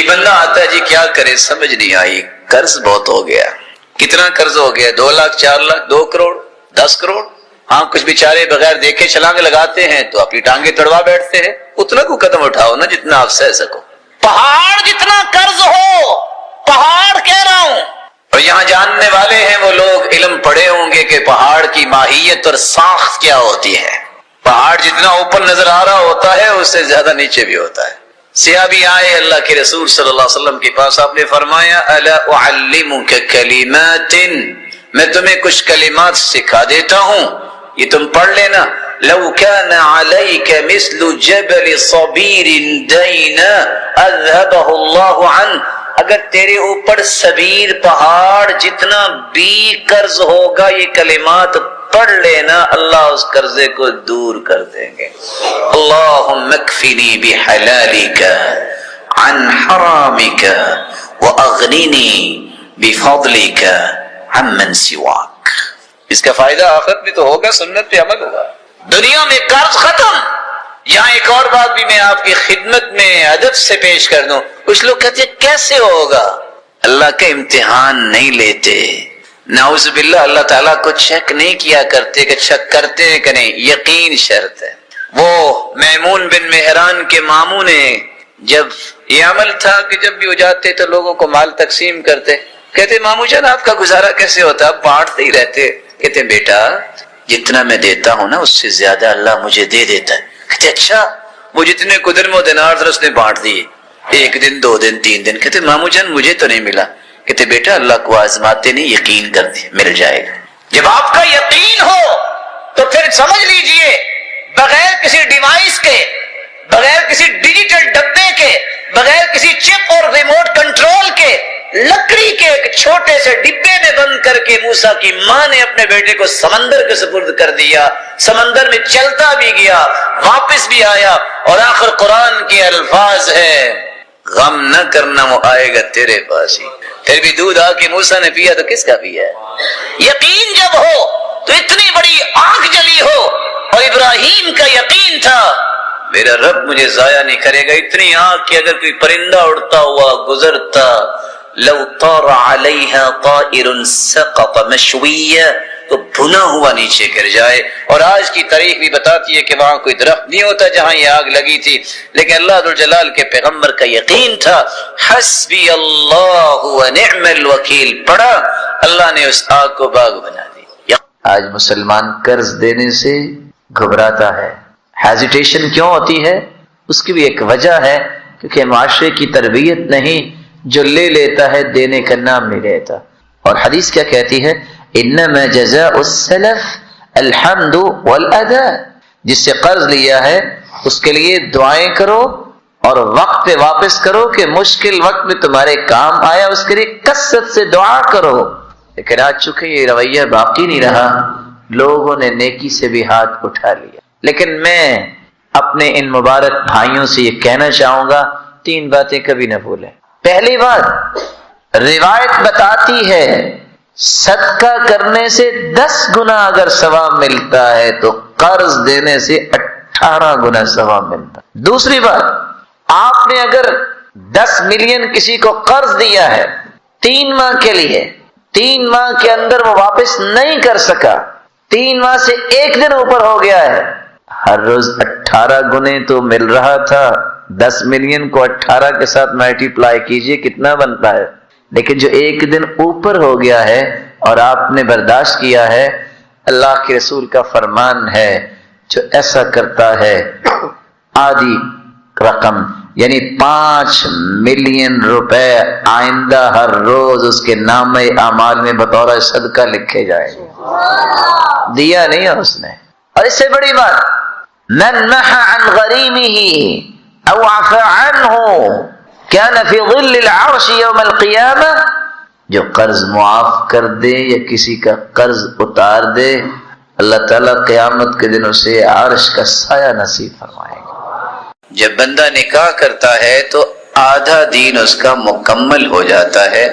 بندہ آتا ہے جی کیا کرے سمجھ نہیں آئی، قرض بہت ہو گیا۔ کتنا قرض ہو گیا؟ 2 لاکھ 4 لاکھ 2 کروڑ 10 کروڑ۔ ہاں کچھ بیچارے بغیر دیکھے چھلانگ لگاتے ہیں تو اپنی ٹانگیں تڑوا بیٹھتے ہیں۔ اتنا کو قدم اٹھاؤ نا جتنا آپ سہ سکو۔ پہاڑ جتنا قرض ہو، پہاڑ کہہ رہا ہوں، اور یہاں جاننے والے ہیں وہ لوگ، علم پڑھے ہوں گے کہ پہاڑ کی ماہیت اور ساخت کیا ہوتی ہے۔ پہاڑ جتنا اوپر نظر آ رہا ہوتا ہے اس سے زیادہ نیچے بھی ہوتا ہے۔ صحابی آئے اللہ کے رسول صلی اللہ علیہ وسلم کے پاس، آپ نے فرمایا الا اعلمک کلمات، میں تمہیں کچھ کلمات سکھا دیتا ہوں، یہ تم پڑھ لینا۔ لو كان عليك مثل جبل صبير دينا اذهبه الله عنك، اگر تیرے اوپر صبیر پہاڑ جتنا بھی قرض ہوگا یہ کلمات پڑھ لینا، اللہ اس قرضے کو دور کر دیں گے۔ اللهم اکفنی بحلالک عن حرامک واغننی بفضلک عمن سواک۔ اس کا فائدہ آخرت میں تو ہوگا، سنت پہ عمل ہوگا، دنیا میں قرض ختم۔ یہاں ایک اور بات بھی میں آپ کی خدمت میں ادب سے پیش کر دوں۔ کچھ لوگ کہتے ہیں کیسے ہوگا؟ اللہ کا امتحان نہیں لیتے، نعوذ باللہ، اللہ تعالیٰ کو چیک نہیں کیا کرتے کہ چیک کرتے ہیں کہ نہیں، یقین شرط ہے۔ وہ میمون بن مہران کے ماموں نے جب یہ عمل تھا کہ جب بھی وہ جاتے تو لوگوں کو مال تقسیم کرتے، کہتے ماموں جان آپ کا گزارا کیسے ہوتا؟ آپ بانٹتے ہی رہتے۔ کہتے بیٹا جتنا میں دیتا ہوں نا اس سے زیادہ اللہ مجھے دے دیتا ہے۔ کہتے اچھا، وہ جتنے کو درم و دینار تھے اس نے بانٹ دیے، 1 دن 2 دن 3 دن۔ کہتے ماموں جان مجھے تو نہیں ملا۔ کہتے بیٹا اللہ کو آزماتے نہیں، یقین کرتے مل جائے گا۔ جب آپ کا یقین ہو تو پھر سمجھ لیجئے بغیر کسی ڈیوائس کے، بغیر کسی ڈیجیٹل ڈبے کے، بغیر کسی چپ اور ریموٹ کنٹرول کے، لکڑی کے ایک چھوٹے سے ڈبے میں بند کر کے موسیٰ کی ماں نے اپنے بیٹے کو سمندر کے سپرد کر دیا، سمندر میں چلتا بھی گیا، واپس بھی آیا، اور آخر قرآن کے الفاظ ہے غم نہ کرنا وہ آئے گا تیرے پاس ہی۔ پھر بھی دودھ آ کے موسیٰ نے پیا تو کس کا پیا ہے؟ یقین جب ہو تو اتنی بڑی آگ جلی ہو، اور ابراہیم کا یقین تھا میرا رب مجھے ضائع نہیں کرے گا، اتنی آگ کہ اگر کوئی پرندہ اڑتا ہوا گزرتا لو طار علیہا طائر سقط مشویا، تو بھنا ہوا نیچے گر جائے۔ اور آج کی تاریخ بھی بتاتی ہے کہ وہاں کوئی درخت نہیں ہوتا جہاں یہ آگ لگی تھی، لیکن اللہ ذوالجلال کے پیغمبر کا یقین تھا، حسبی اللہ ونعم الوکیل پڑھا، اللہ نے اس آگ کو باغ بنا دی۔ آج مسلمان قرض دینے سے گھبراتا ہے، ہیزیٹیشن کیوں ہوتی ہے؟ اس کی بھی ایک وجہ ہے، کیونکہ معاشرے کی تربیت نہیں، جو لے لیتا ہے دینے کا نام نہیں لیتا۔ اور حدیث کیا کہتی ہے؟ انما جزاء السلف الحمد والادا، جس سے قرض لیا ہے اس کے لیے دعائیں کرو اور وقت پہ واپس کرو کہ مشکل وقت میں تمہارے کام آیا، اس کے لیے کثرت سے دعا کرو۔ لیکن آج چونکہ یہ رویہ باقی نہیں رہا، لوگوں نے نیکی سے بھی ہاتھ اٹھا لیا۔ لیکن میں اپنے ان مبارک بھائیوں سے یہ کہنا چاہوں گا، 3 باتیں کبھی نہ بھولیں۔ پہلی بات، روایت بتاتی ہے صدقہ کرنے سے 10 گنا اگر ثواب ملتا ہے تو قرض دینے سے 18 گنا ثواب ملتا ہے۔ دوسری بات، آپ نے اگر 10 ملین کسی کو قرض دیا ہے 3 ماہ کے لیے، 3 ماہ کے اندر وہ واپس نہیں کر سکا، 3 ماہ سے 1 دن اوپر ہو گیا ہے، ہر روز 18 گنے تو مل رہا تھا، 10 ملین کو 18 کے ساتھ ملٹیپلائی کیجئے کتنا بنتا ہے۔ لیکن جو 1 دن اوپر ہو گیا ہے اور آپ نے برداشت کیا ہے، اللہ کے رسول کا فرمان ہے جو ایسا کرتا ہے آدھی رقم یعنی 5 ملین روپے آئندہ ہر روز اس کے نام اعمال میں بطور صدقہ لکھے جائیں گے۔ دیا نہیں ہے اس نے۔ اور اس سے بڑی بات، من نحى عن غریمه او عفى عنه كان في ظل العرش يوم القيامة، جو قرض معاف کر دے یا کسی کا قرض اتار دے، اللہ تعالیٰ قیامت کے دن اسے عرش کا سایہ نصیب فرمائے گا۔ جب بندہ نکاح کرتا ہے تو آدھا دین اس کا مکمل ہو جاتا ہے،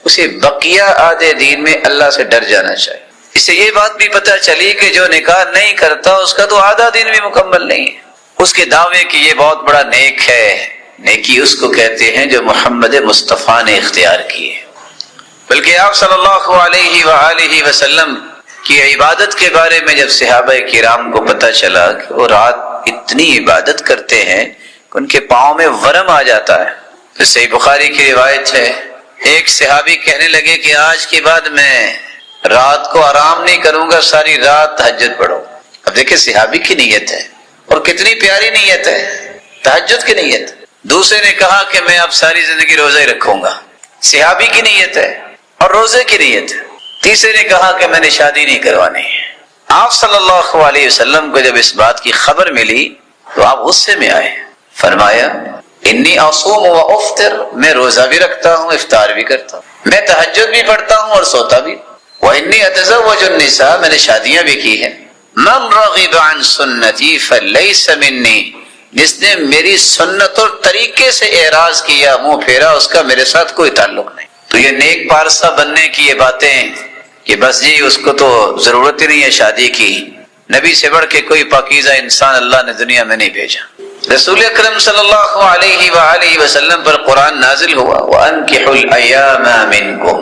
اسے بقیہ آدھے دین میں اللہ سے ڈر جانا چاہیے۔ اس سے یہ بات بھی پتہ چلی کہ جو نکاح نہیں کرتا اس کا تو آدھا دین بھی مکمل نہیں ہے۔ اس کے دعوے کہ یہ بہت بڑا نیک ہے، نیکی اس کو کہتے ہیں جو محمد مصطفیٰ نے اختیار کی ہے۔ بلکہ آپ صلی اللہ علیہ وآلہ وسلم کی عبادت کے بارے میں جب صحابہ کرام کو پتہ چلا کہ وہ رات اتنی عبادت کرتے ہیں کہ ان کے پاؤں میں ورم آ جاتا ہے، تو صحیح بخاری کی روایت ہے، ایک صحابی کہنے لگے کہ آج کے بعد میں رات کو آرام نہیں کروں گا، ساری رات تہجد پڑھو۔ اب دیکھیں صحابی کی نیت ہے، اور کتنی پیاری نیت ہے، تہجد کی نیت۔ دوسرے نے کہا کہ میں اب ساری زندگی روزہ ہی رکھوں گا، صحابی کی نیت ہے اور روزے کی نیت ہے۔ تیسرے نے کہا کہ میں نے شادی نہیں کروانی ہے۔ آپ صلی اللہ علیہ وسلم کو جب اس بات کی خبر ملی تو آپ غصے میں آئے، فرمایا انی اصوم و افطر، میں روزہ بھی رکھتا ہوں، افطار بھی کرتا ہوں، میں تہجد بھی پڑھتا ہوں اور سوتا بھی، وانی اتزوج النساء، میں نے شادیاں بھی کی ہیں، من رغب عن سنتی فلیس منی، جس نے میری سنت اور طریقے سے اعراض کیا، منہ پھیرا، اس کا میرے ساتھ کوئی تعلق نہیں۔ تو یہ نیک پارسا بننے کی یہ باتیں کہ بس جی اس کو تو ضرورت ہی نہیں ہے شادی کی، نبی سے بڑھ کے کوئی پاکیزہ انسان اللہ نے دنیا میں نہیں بھیجا۔ رسول اکرم صلی اللہ علیہ وآلہ وسلم پر قرآن نازل ہوا، وَأَنْكِحُوا الْأَيَامَ مِنْكُمْ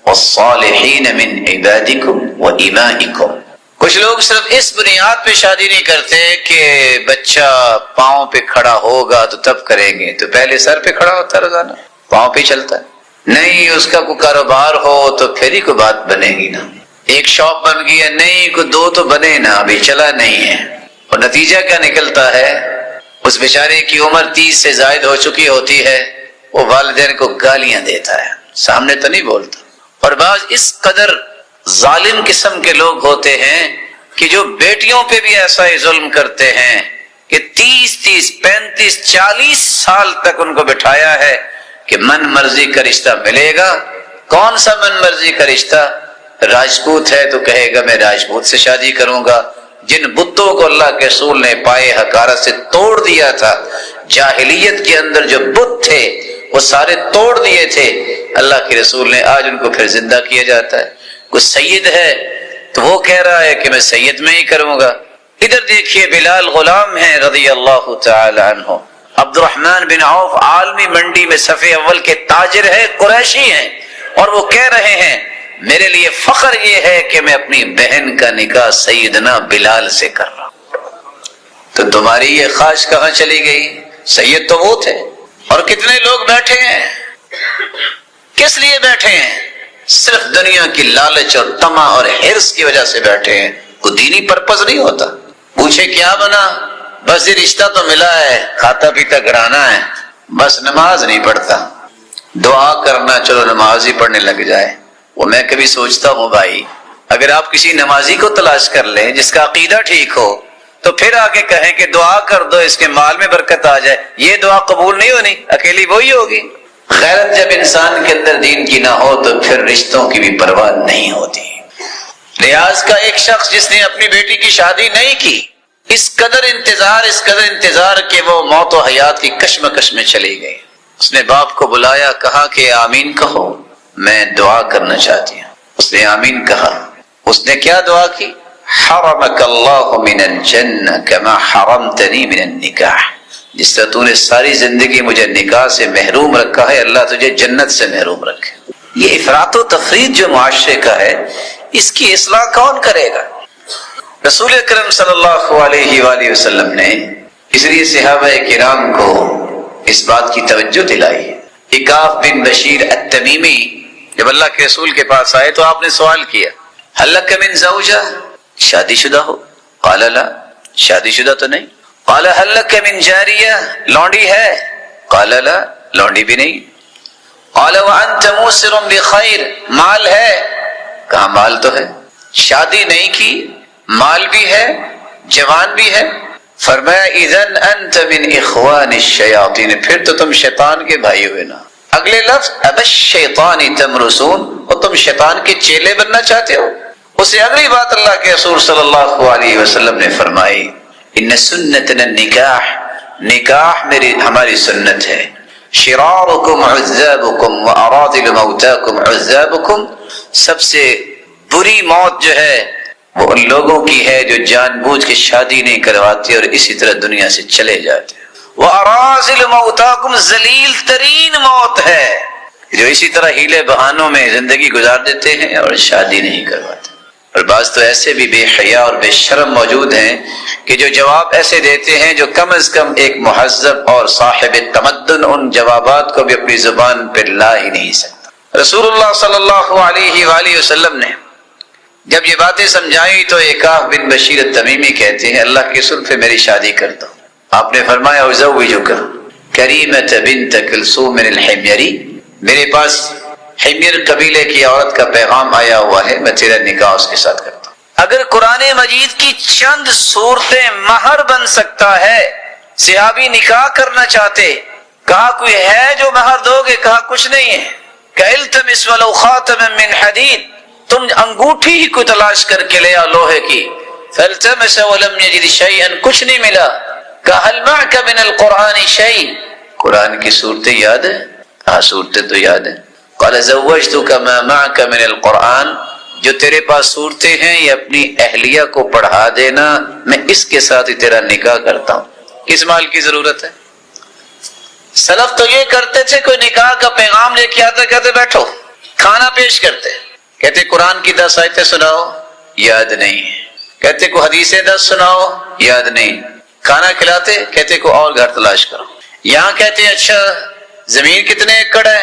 وَالصَّالِحِينَ مِنْ عِبَادِكُمْ وَإِمَائِكُمْ۔ کچھ لوگ صرف اس بنیاد پہ شادی نہیں کرتے کہ بچہ پاؤں پہ کھڑا ہوگا تو تب کریں گے، تو پہلے سر پہ کھڑا ہوتا ہے، روزانہ پاؤں پہ چلتا ہے، نہیں اس کا کوئی کاروبار ہو تو پھر ہی کوئی بات بنے گی نا، ایک شاپ بن گیا، نہیں کوئی دو تو بنے نا، ابھی چلا نہیں ہے، اور نتیجہ کیا نکلتا ہے، اس بیچارے کی عمر 30 سے زائد ہو چکی ہوتی ہے، وہ والدین کو گالیاں دیتا ہے، سامنے تو نہیں بولتا۔ اور بعض اس قدر ظالم قسم کے لوگ ہوتے ہیں کہ جو بیٹیوں پہ بھی ایسا ہی ظلم کرتے ہیں کہ 30 35 40 سال تک ان کو بٹھایا ہے کہ من مرضی کا رشتہ ملے گا۔ کون سا من مرضی کا رشتہ؟ راجپوت ہے تو کہے گا میں راجپوت سے شادی کروں گا، جن بتوں کو اللہ کے رسول نے پائے حقارت سے توڑ دیا تھا، جاہلیت کے اندر جو بت تھے وہ سارے توڑ دیے تھے، اللہ کے رسول نے آج ان کو پھر زندہ کیا جاتا ہے۔ کوئی سید ہے تو وہ کہہ رہا ہے کہ میں سید میں ہی کروں گا۔ ادھر دیکھیے بلال غلام ہیں رضی اللہ تعالی عنہ، عبد الرحمن بن عوف عالمی منڈی میں صف اول کے تاجر ہیں، قریشی ہیں، اور وہ کہہ رہے ہیں میرے لیے فخر یہ ہے کہ میں اپنی بہن کا نکاح سیدنا بلال سے کر رہا ہوں۔ تو تمہاری یہ خواہش کہاں چلی گئی؟ سید تو وہ تھے۔ اور کتنے لوگ بیٹھے ہیں، کس لیے بیٹھے ہیں؟ صرف دنیا کی لالچ اور طمع اور حرص کی وجہ سے بیٹھے ہیں، کوئی دینی پرپز نہیں ہوتا۔ پوچھے کیا بنا؟ بس یہ رشتہ تو ملا ہے، کھاتا پیتا گھرانا ہے، بس نماز نہیں پڑھتا، دعا کرنا چلو نماز ہی پڑھنے لگ جائے۔ وہ میں کبھی سوچتا ہوں بھائی، اگر آپ کسی نمازی کو تلاش کر لیں جس کا عقیدہ ٹھیک ہو تو پھر آگے کہیں کہ دعا کر دو اس کے مال میں برکت آ جائے، یہ دعا قبول نہیں ہونی، اکیلی وہی ہوگی۔ غیرت جب انسان کے اندر دین کی نہ ہو تو پھر رشتوں کی بھی پرواہ نہیں ہوتی۔ ریاض کا ایک شخص جس نے اپنی بیٹی کی شادی نہیں کی، اس قدر انتظار کہ وہ موت و حیات کی کشمکش میں چلی گئی۔ اس نے باپ کو بلایا، کہا کہ آمین کہو، میں دعا کرنا چاہتی ہوں۔ اس نے آمین کہا۔ اس نے کیا دعا کی؟ حرمک اللہ من الجنہ کما حرمتنی من النکاح، جس طرح تو نے ساری زندگی مجھے نکاح سے محروم رکھا ہے، اللہ تجھے جنت سے محروم رکھے۔ یہ افراط و تفریط جو معاشرے کا ہے، اس کی اصلاح کون کرے گا؟ رسول اکرم صلی اللہ علیہ وآلہ وسلم نے اس لیے صحابہ کرام کو اس بات کی توجہ دلائی۔ عکاف بن بشیر التمیمی جب اللہ کے رسول کے پاس آئے تو آپ نے سوال کیا، هل لک من زوجہ، شادی شدہ ہو؟ قال لا، شادی شدہ تو نہیں۔ قال هل لک من جاریہ، لونڈی ہے؟ قال لا، لونڈی بھی نہیں۔ قال وانت موسر بخیر، مال ہے؟ کہا مال تو ہے۔ شادی نہیں کی، مال بھی ہے، جوان بھی ہے۔ فرمایا اذن انت من اخوان الشیاطین، پھر تو تم شیطان کے بھائی ہوئے نا۔ اگلے لفظ اب الشیطان تمرسون، اور تم شیطان کے چیلے بننا چاہتے ہو۔ اسے اگلی بات اللہ کے رسول صلی اللہ علیہ وسلم نے فرمائی، ان سنتنا النکاح، نکاح ہماری سنت ہے۔ شرارکم عذابکم واراذل موتاکم عذابکم، سب سے بری موت جو ہے وہ ان لوگوں کی ہے جو جان بوجھ کے شادی نہیں کرواتے اور اسی طرح دنیا سے چلے جاتے۔ وَأَرَازِلُ مَوْتَاكُمْ ذلیل ترین موت ہے، جو اسی طرح ہیلے بہانوں میں زندگی گزار دیتے ہیں اور شادی نہیں کرواتے۔ اور بعض تو ایسے بھی بے حیا اور بے شرم موجود ہیں کہ جو جواب ایسے دیتے ہیں جو کم از کم ایک مہذب اور صاحب تمدن ان جوابات کو بھی اپنی زبان پہ لا ہی نہیں سکتا۔ رسول اللہ صلی اللہ علیہ وآلہ وسلم نے جب یہ باتیں سمجھائی تو عکاف بن بشیر التمیمی کہتے ہیں اللہ کے رسول پہ میری شادی کر دو۔ آپ نے فرمایا اُزَوِّجُکَ کریمۃ بنت کلثوم الحميری، میرے پاس حمیر قبیلے کی عورت کا پیغام آیا ہوا ہے، میں تیرا نکاح اس کے ساتھ کرتا ہوں۔ اگر قرآن مجید کی چند صورتیں مہر بن سکتا ہے، صحابی نکاح کرنا چاہتے، کہا کوئی ہے جو مہر دو گے؟ کہا کچھ نہیں ہے۔ کَإِلْتَمِسْ وَلَوْ خَاتَمًا مِّنْ حَدِيدٍ، تم انگوٹھی ہی کو تلاش کر کے لے آؤ لوہے کی۔ فَالْتَمَسَ وَلَمْ يَجِدْ شَيْئًا، کچھ نہیں ملا۔ کہا هَلْ مَعَكَ مِنَ الْقُرْآنِ شَيْءٌ، قرآن کی صورتیں یاد ہیں؟ ہاں صورتیں تو یاد ہیں۔ قال زوجتك ما معك من القرآن، جو تیرے پاس صورتیں ہیں یہ اپنی اہلیہ کو پڑھا دینا، میں اس کے ساتھ ہی تیرا نکاح کرتا ہوں۔ کس مال کی ضرورت ہے؟ سلف تو یہ کرتے تھے، کوئی نکاح کا پیغام لے کے آتا کہتے بیٹھو، کھانا پیش کرتے، کہتے قرآن کی 10 آیتیں سناؤ، یاد نہیں، کہتے کو حدیثیں 10 سناؤ، یاد نہیں، کھانا کھلاتے، کہتے کو اور گھر تلاش کرو۔ یہاں کہتے اچھا زمین کتنے ایکڑ ہے،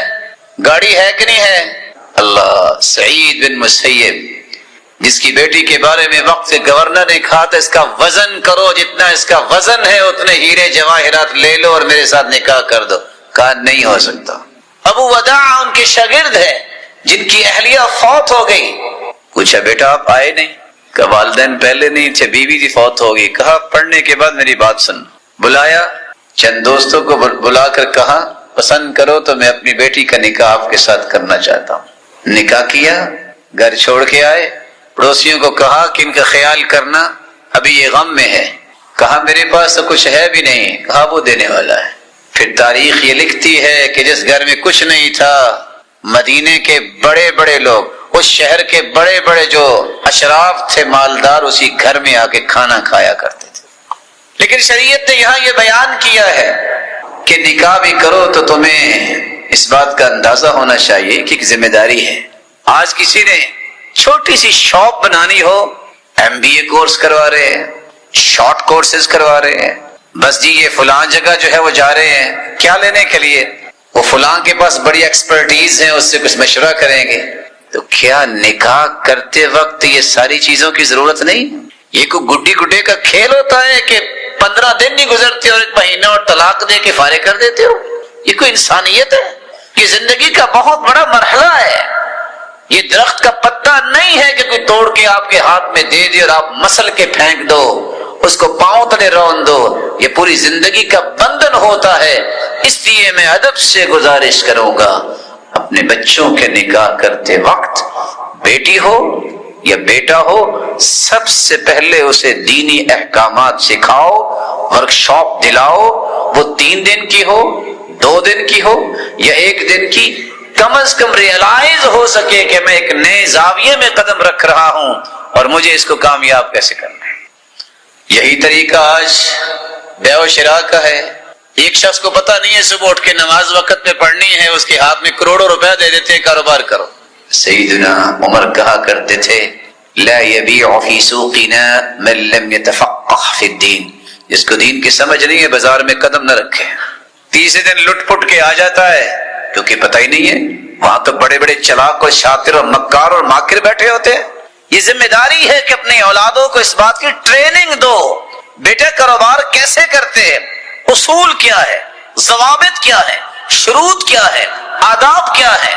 گاڑی ہے کہ نہیں ہے؟ اللہ، سعید بن مسیب جس کی بیٹی کے بارے میں وقت گورنر نے کہا تھا اس کا وزن کرو، جتنا اس کا وزن ہے اتنے ہیرے جواہرات لے لو اور میرے ساتھ نکاح کر دو، کہا نہیں ہو سکتا۔ ابو وداع ان کے شاگرد ہے جن کی اہلیہ فوت ہو گئی، پوچھا بیٹا آپ آئے نہیں؟ کہا والدین پہلے نہیں تھے، بیوی تھی فوت ہو گئی۔ کہا پڑھنے کے بعد میری بات سن۔ بلایا، چند دوستوں کو بلا کر کہا پسند کرو تو میں اپنی بیٹی کا نکاح آپ کے ساتھ کرنا چاہتا ہوں۔ نکاح کیا، گھر چھوڑ کے آئے، پڑوسیوں کو کہا کہ ان کا خیال کرنا، ابھی یہ غم میں ہے۔ کہا میرے پاس تو کچھ ہے بھی نہیں، کہا وہ دینے والا ہے۔ پھر تاریخ یہ لکھتی ہے کہ جس گھر میں کچھ نہیں تھا، مدینے کے بڑے بڑے لوگ، اس شہر کے بڑے بڑے جو اشراف تھے مالدار، اسی گھر میں آ کے کھانا کھایا کرتے تھے۔ لیکن شریعت نے یہاں یہ بیان کیا ہے کہ نکاح بھی کرو تو تمہیں اس بات کا اندازہ ہونا چاہیے کہ ایک ذمہ داری ہے۔ آج کسی نے چھوٹی سی شاپ بنانی ہو، MBA کورس کروا رہے ہیں، شارٹ کورسز کروا رہے ہیں، بس جی یہ فلاں جگہ جو ہے وہ جا رہے ہیں، کیا لینے کے لیے؟ وہ فلاں کے پاس بڑی ایکسپرٹیز ہے، اس سے کچھ مشورہ کریں گے۔ تو کیا نکاح کرتے وقت یہ ساری چیزوں کی ضرورت نہیں؟ یہ کوئی گڈی گڈے کا کھیل ہوتا ہے کہ 15 دن نہیں گزرتے اور 1 مہینہ اور طلاق دے کے فارغ کر دیتے ہو؟ یہ کوئی انسانیت ہے؟ یہ زندگی کا بہت بڑا مرحلہ ہے۔ یہ درخت کا پتا نہیں ہے کہ کوئی توڑ کے آپ کے ہاتھ میں دے دے اور آپ مسل کے پھینک دو، اس کو پاؤں تلے رون دو۔ یہ پوری زندگی کا بندھن ہوتا ہے۔ اس لیے میں ادب سے گزارش کروں گا، اپنے بچوں کے نکاح کرتے وقت بیٹی ہو یا بیٹا ہو، سب سے پہلے اسے دینی احکامات سکھاؤ، ورکشاپ دلاؤ، وہ 3 دن کی ہو، 2 دن کی ہو یا 1 دن کی، کم از کم ریئلائز ہو سکے کہ میں ایک نئے زاویے میں قدم رکھ رہا ہوں اور مجھے اس کو کامیاب کیسے کرنا ہے۔ یہی طریقہ آج بیع و شراء کا ہے۔ ایک شخص کو پتہ نہیں ہے صبح اٹھ کے نماز وقت پہ پڑھنی ہے، اس کے ہاتھ میں کروڑوں روپے دے دیتے ہیں کاروبار کرو۔ سیدنا عمر کہا کرتے تھے لا یبیع فی سوقنا من لم یتفقہ فی الدین، جس کو دین کی سمجھ نہیں ہے بازار میں قدم نہ رکھے۔ تیسرے دن لٹ پٹ کے آ جاتا ہے کیونکہ پتہ ہی نہیں ہے، وہاں تو بڑے بڑے چلاک اور شاطر اور مکار اور ماکر بیٹھے ہوتے ہیں۔ یہ ذمہ داری ہے کہ اپنی اولادوں کو اس بات کی ٹریننگ دو، بیٹے کاروبار کیسے کرتے ہیں، اصول کیا ہے، ضوابط کیا ہے، شروط کیا ہے، آداب کیا ہے،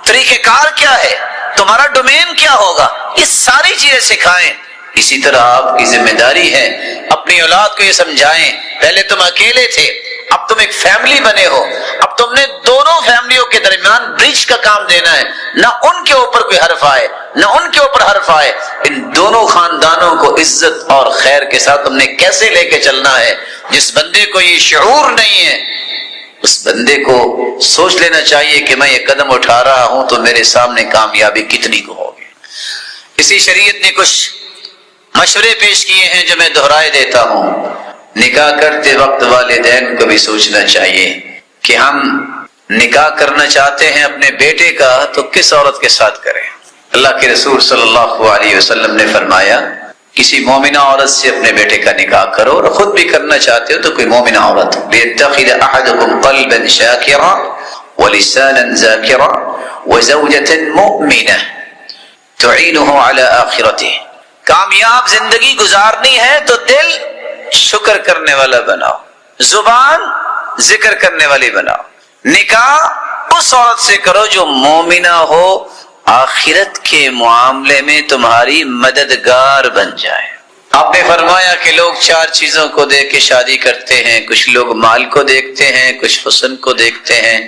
طریقہ کار کیا ہے، تمہارا ڈومین کیا ہوگا، یہ ساری چیزیں سکھائیں۔ اسی طرح آپ کی ذمہ داری ہے اپنی اولاد کو یہ سمجھائیں، پہلے تم اکیلے تھے، اب تم ایک فیملی بنے ہو، اب تم نے دونوں فیملیوں کے درمیان برج کا کام دینا ہے، نہ ان کے اوپر کوئی حرف آئے نہ ان کے اوپر حرف آئے، ان دونوں خاندانوں کو عزت اور خیر کے ساتھ تم نے کیسے لے کے چلنا ہے۔ جس بندے کو یہ شعور نہیں ہے اس بندے کو سوچ لینا چاہیے کہ میں یہ قدم اٹھا رہا ہوں تو میرے سامنے کامیابی کتنی کو ہوگی۔ اسی شریعت نے کچھ مشورے پیش کیے ہیں جو میں دہرائے دیتا ہوں۔ نکاح کرتے وقت والدین کو بھی سوچنا چاہیے کہ ہم نکاح کرنا چاہتے ہیں اپنے بیٹے کا تو کس عورت کے ساتھ کریں۔ اللہ کے رسول صلی اللہ علیہ وسلم نے فرمایا کسی مومنہ عورت سے اپنے بیٹے کا نکاح کرو، اور خود بھی کرنا چاہتے ہو تو کوئی مومنہ عورت۔ لِيَتَّخِذَ أَحَدُكُمْ قَلْبًا شَاكِرًا وَلِسَانًا ذَاكِرًا وَزَوْجَةً مُؤْمِنَةً تُعِينُهُ عَلَى آخِرَتِهِ۔ کامیاب زندگی گزارنی ہے تو دل شکر کرنے والا بناؤ، زبان ذکر کرنے والی بناؤ۔ نکاح اس عورت سے کرو جو مومنہ ہو، آخرت کے معاملے میں تمہاری مددگار بن جائے۔ آپ نے فرمایا کہ لوگ 4 چیزوں کو دیکھ کے شادی کرتے ہیں، کچھ لوگ مال کو دیکھتے ہیں، کچھ حسن کو دیکھتے ہیں،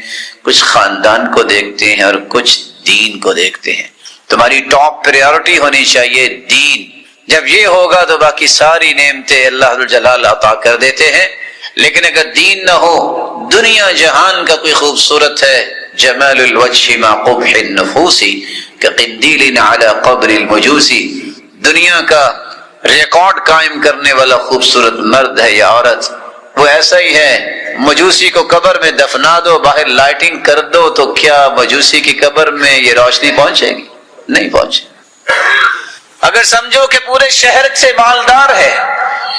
کچھ خاندان کو دیکھتے ہیں، اور کچھ دین کو دیکھتے ہیں۔ تمہاری ٹاپ پریورٹی ہونی چاہیے دین۔ جب یہ ہوگا تو باقی ساری نعمتیں اللہ جلال عطا کر دیتے ہیں، لیکن اگر دین نہ ہو، دنیا جہان کا کوئی خوبصورت ہے، جمال الوجہ ما قبح النفوس کقندیل علی قبر المجوس، دنیا کا ریکارڈ قائم کرنے والا خوبصورت مرد ہے یا عورت، وہ ایسا ہی ہے۔ مجوسی کو قبر میں دفنا دو، باہر لائٹنگ کر دو، تو کیا مجوسی کی قبر میں یہ روشنی پہنچے گی؟ نہیں پہنچے۔ اگر سمجھو کہ پورے شہر سے مالدار ہے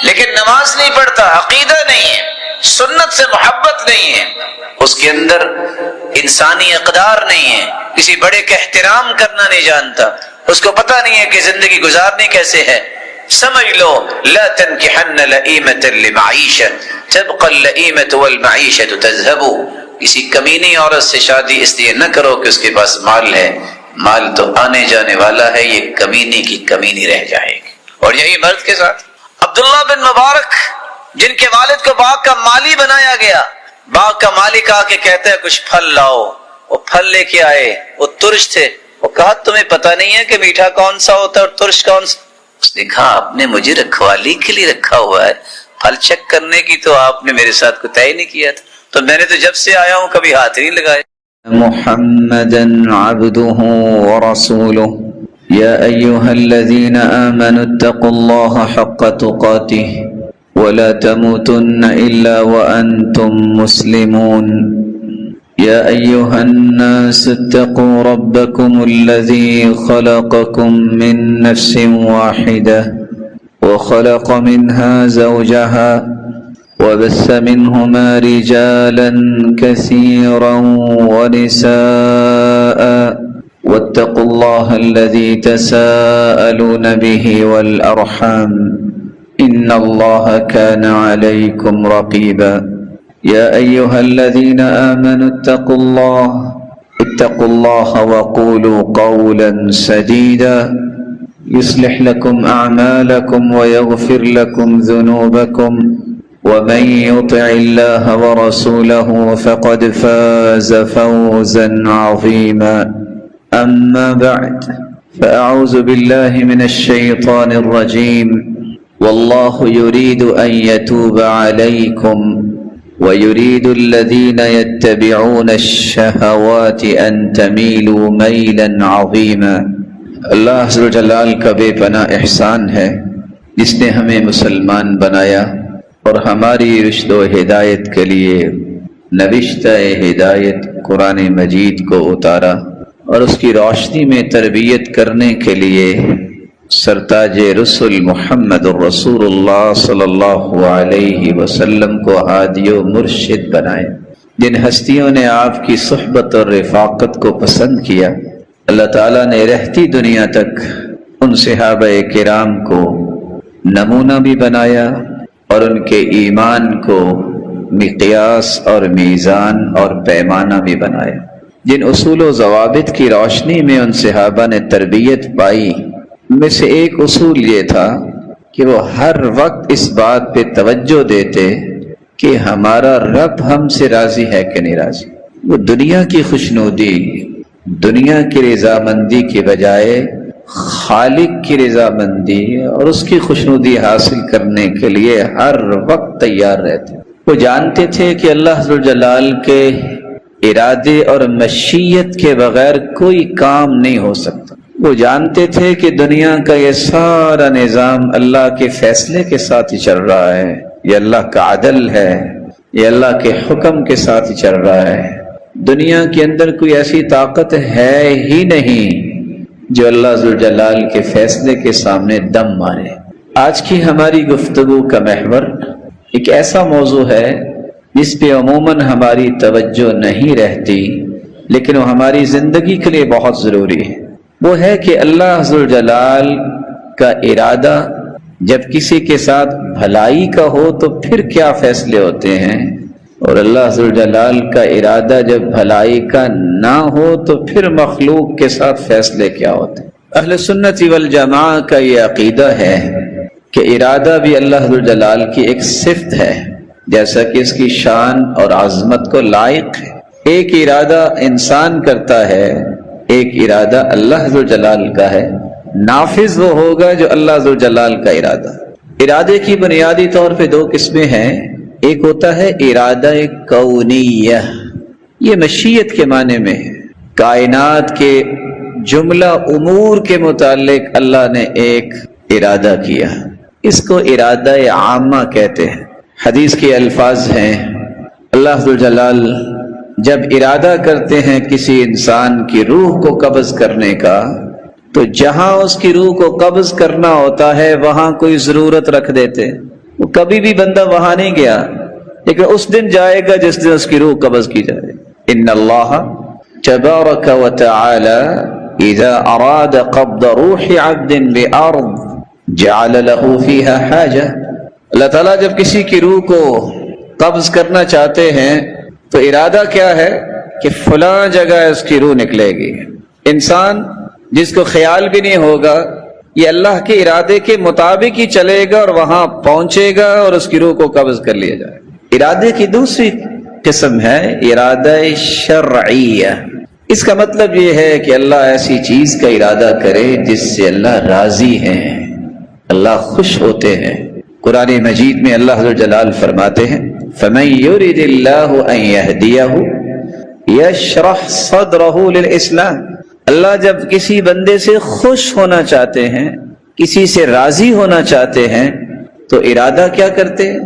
لیکن نماز نہیں پڑھتا، عقیدہ نہیں ہے، سنت سے محبت نہیں ہے، اس کے اندر انسانی اقدار نہیں ہے، کسی بڑے کا احترام کرنا نہیں جانتا، اس کو پتہ نہیں ہے کہ زندگی گزارنی کیسے ہے، سمجھ لو لا تنکحن لئیمۃ لمعیشہ تبقى اللئیمۃ والمعیشۃ تذهب۔ کسی کمینی عورت سے شادی اس لیے نہ کرو کہ اس کے پاس مال ہے، مال تو آنے جانے والا ہے، یہ کمینی کی کمینی رہ جائے گی۔ اور یہی مرد کے ساتھ عبداللہ بن مبارک، جن کے والد کو باغ کا مالی بنایا گیا، باغ کا مالک آ کے کہتا ہے کچھ پھل لاؤ، وہ پھل لے کے آئے، وہ ترش تھے، وہ کہا تمہیں پتہ نہیں ہے کہ میٹھا کون سا ہوتا ہے اور ترش کون سا؟ اس نے کہا آپ نے مجھے رکھوالی کے لیے رکھا ہوا ہے، پھل چیک کرنے کی تو آپ نے میرے ساتھ کوئی طے نہیں کیا تھا، تو میں نے تو جب سے آیا ہوں کبھی ہاتھ نہیں لگایا۔ محمدا عبده ورسوله يا أيها الذين آمنوا اتقوا الله حق تقاته ولا تموتن إلا وأنتم مسلمون يا أيها الناس اتقوا ربكم الذي خلقكم من نفس واحدة وخلق منها زوجها وبث منهما رجالا كثيرا ونساء واتقوا الله الذي تساءلون به والأرحام إن الله كان عليكم رقيبا يا أيها الذين آمنوا اتقوا الله وقولوا قولا سديدا يصلح لكم أعمالكم ويغفر لكم ذنوبكم ومن يطع الله ورسوله فقد فاز فوزا عظيما أما بعد فأعوذ بالله من الشيطان الرجيم والله يريد أن يتوب عليكم ويريد الذين يتبعون الشهوات أن تميلوا ميلا عظيما۔ اللہ عز و جلال کا بے پناہ احسان ہے جس نے ہمیں مسلمان بنایا اور ہماری رشد و ہدایت کے لیے نوشتہ ہدایت قرآن مجید کو اتارا، اور اس کی روشنی میں تربیت کرنے کے لیے سرتاج رسول محمد الرسول اللہ صلی اللہ علیہ وسلم کو ہادی و مرشد بنائے۔ جن ہستیوں نے آپ کی صحبت اور رفاقت کو پسند کیا، اللہ تعالیٰ نے رہتی دنیا تک ان صحابہ کرام کو نمونہ بھی بنایا اور ان کے ایمان کو مقیاس اور میزان اور پیمانہ بھی بنایا۔ جن اصول و ضوابط کی روشنی میں ان صحابہ نے تربیت پائی، ان میں سے ایک اصول یہ تھا کہ وہ ہر وقت اس بات پہ توجہ دیتے کہ ہمارا رب ہم سے راضی ہے کہ نہیں راضی۔ وہ دنیا کی خوشنودی، دنیا کی رضامندی کے بجائے خالق کی رضامندی اور اس کی خوشنودی حاصل کرنے کے لیے ہر وقت تیار رہتے۔ وہ جانتے تھے کہ اللہ عز و جلال کے ارادے اور مشیت کے بغیر کوئی کام نہیں ہو سکتا۔ وہ جانتے تھے کہ دنیا کا یہ سارا نظام اللہ کے فیصلے کے ساتھ ہی چل رہا ہے، یہ اللہ کا عدل ہے، یہ اللہ کے حکم کے ساتھ ہی چل رہا ہے۔ دنیا کے اندر کوئی ایسی طاقت ہے ہی نہیں جو اللہ ذوالجلال کے فیصلے کے سامنے دم مارے۔ آج کی ہماری گفتگو کا محور ایک ایسا موضوع ہے جس پہ عموماً ہماری توجہ نہیں رہتی، لیکن وہ ہماری زندگی کے لیے بہت ضروری ہے۔ وہ ہے کہ اللہ ذوالجلال کا ارادہ جب کسی کے ساتھ بھلائی کا ہو تو پھر کیا فیصلے ہوتے ہیں، اور اللہ ذوالجلال کا ارادہ جب بھلائی کا نہ ہو تو پھر مخلوق کے ساتھ فیصلے کیا ہوتے ہیں۔ اہل سنت والجماع کا یہ عقیدہ ہے کہ ارادہ بھی اللہ ذوالجلال کی ایک صفت ہے، جیسا کہ اس کی شان اور عظمت کو لائق ہے۔ ایک ارادہ انسان کرتا ہے، ایک ارادہ اللہ ذوالجلال کا ہے۔ نافذ وہ ہوگا جو اللہ ذوالجلال کا ارادہ۔ ارادے کی بنیادی طور پہ دو قسمیں ہیں، ایک ہوتا ہے ارادہ کونیہ، یہ مشیت کے معنی میں ہے، کائنات کے جملہ امور کے متعلق اللہ نے ایک ارادہ کیا، اس کو ارادہ عامہ کہتے ہیں۔ حدیث کے الفاظ ہیں، اللہ ذوالجلال جب ارادہ کرتے ہیں کسی انسان کی روح کو قبض کرنے کا، تو جہاں اس کی روح کو قبض کرنا ہوتا ہے وہاں کوئی ضرورت رکھ دیتے۔ وہ کبھی بھی بندہ وہاں نہیں گیا، لیکن اس دن جائے گا جس دن اس کی روح قبض کی جائے۔ ان اللہ تبارک و تعالی اذا اراد قبض روح عبد بارض جعل له فيها حاجہ، اللہ تعالیٰ جب کسی کی روح کو قبض کرنا چاہتے ہیں تو ارادہ کیا ہے کہ فلاں جگہ اس کی روح نکلے گی۔ انسان جس کو خیال بھی نہیں ہوگا، یہ اللہ کے ارادے کے مطابق ہی چلے گا اور وہاں پہنچے گا اور اس کی روح کو قبض کر لیا جائے۔ ارادے کی دوسری قسم ہے ارادہ شرعیہ۔ اس کا مطلب یہ ہے کہ اللہ ایسی چیز کا ارادہ کرے جس سے اللہ راضی ہیں، اللہ خوش ہوتے ہیں۔ قرآن مجید میں اللہ ذوالجلال فرماتے ہیں، فَمَن يُرِدِ اللَّهُ أَن يَهْدِيَهُ يَشْرَحْ صَدْرَهُ لِلْإِسْلَامِ۔ اللہ جب کسی بندے سے خوش ہونا چاہتے ہیں، کسی سے راضی ہونا چاہتے ہیں، تو ارادہ کیا کرتے ہیں؟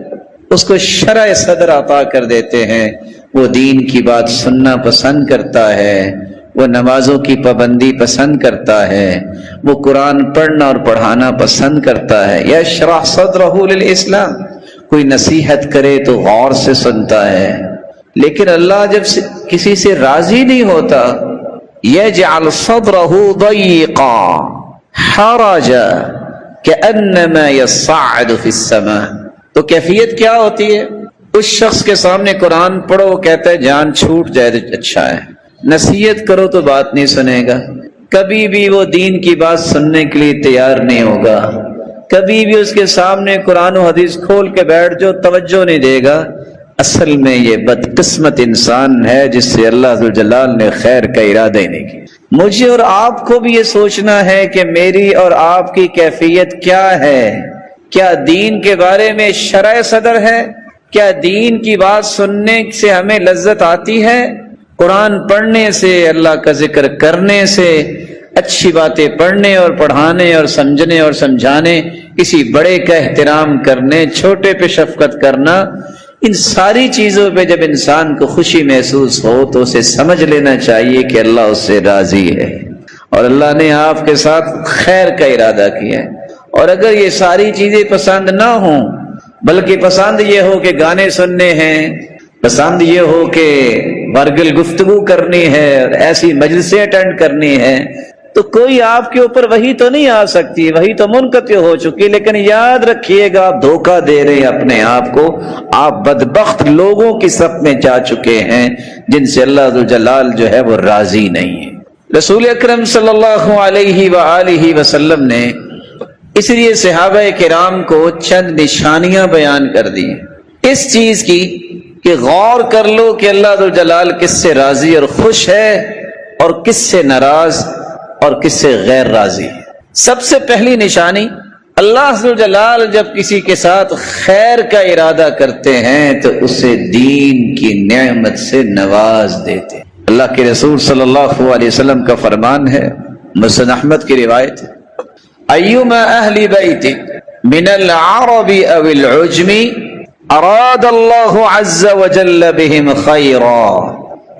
اس کو شرع صدر عطا کر دیتے ہیں۔ وہ دین کی بات سننا پسند کرتا ہے، وہ نمازوں کی پابندی پسند کرتا ہے، وہ قرآن پڑھنا اور پڑھانا پسند کرتا ہے۔ یشرح صدرہ للاسلام، کوئی نصیحت کرے تو غور سے سنتا ہے۔ لیکن اللہ جب کسی سے راضی نہیں ہوتا، یجعل صدرہ ضیقا حرجا کأنما یصعد فی السماء، تو کیفیت کیا ہوتی ہے؟ اس شخص کے سامنے قرآن پڑھو، کہتا ہے جان چھوٹ جائے تو اچھا ہے، نصیحت کرو تو بات نہیں سنے گا، کبھی بھی وہ دین کی بات سننے کے لیے تیار نہیں ہوگا، کبھی بھی اس کے سامنے قرآن و حدیث کھول کے بیٹھ جو توجہ نہیں دے گا۔ اصل میں یہ بدقسمت انسان ہے جس سے اللہ ذوالجلال نے خیر کا ارادہ ہی نہیں کیا۔ مجھے اور آپ کو بھی یہ سوچنا ہے کہ میری اور آپ کی کیفیت کیا ہے؟ کیا دین کے بارے میں شرع صدر ہے؟ کیا دین کی بات سننے سے ہمیں لذت آتی ہے؟ قرآن پڑھنے سے، اللہ کا ذکر کرنے سے، اچھی باتیں پڑھنے اور پڑھانے اور سمجھنے اور سمجھانے، کسی بڑے کا احترام کرنے، چھوٹے پہ شفقت کرنا، ان ساری چیزوں پہ جب انسان کو خوشی محسوس ہو تو اسے سمجھ لینا چاہیے کہ اللہ اس سے راضی ہے اور اللہ نے آپ کے ساتھ خیر کا ارادہ کیا ہے۔ اور اگر یہ ساری چیزیں پسند نہ ہوں، بلکہ پسند یہ ہو کہ گانے سننے ہیں، پسند یہ ہو کہ ورگل گفتگو کرنی ہے اور ایسی مجلسیں اٹینڈ کرنی ہے، تو کوئی آپ کے اوپر وحی تو نہیں آ سکتی، وحی تو منقطع ہو چکی۔ لیکن یاد رکھیے گا، آپ دھوکہ دے رہے ہیں اپنے آپ کو، آپ بدبخت لوگوں کی صف میں جا چکے ہیں جن سے اللہ ذوالجلال جو ہے وہ راضی نہیں ہے۔ رسول اکرم صلی اللہ علیہ وآلہ وسلم نے اس لیے صحابہ کرام کو چند نشانیاں بیان کر دی اس چیز کی کہ غور کر لو کہ اللہ ذوالجلال کس سے راضی اور خوش ہے اور کس سے ناراض اور کس سے غیر راضی ہے۔ سب سے پہلی نشانی، اللہ ذوالجلال جب کسی کے ساتھ خیر کا ارادہ کرتے ہیں تو اسے دین کی نعمت سے نواز دیتے ہیں۔ اللہ کے رسول صلی اللہ علیہ وسلم کا فرمان ہے، مسند احمد کی روایت ہے، ایما اہل بیت من العرب او العجم اراد اللہ عز وجل بہم خیرا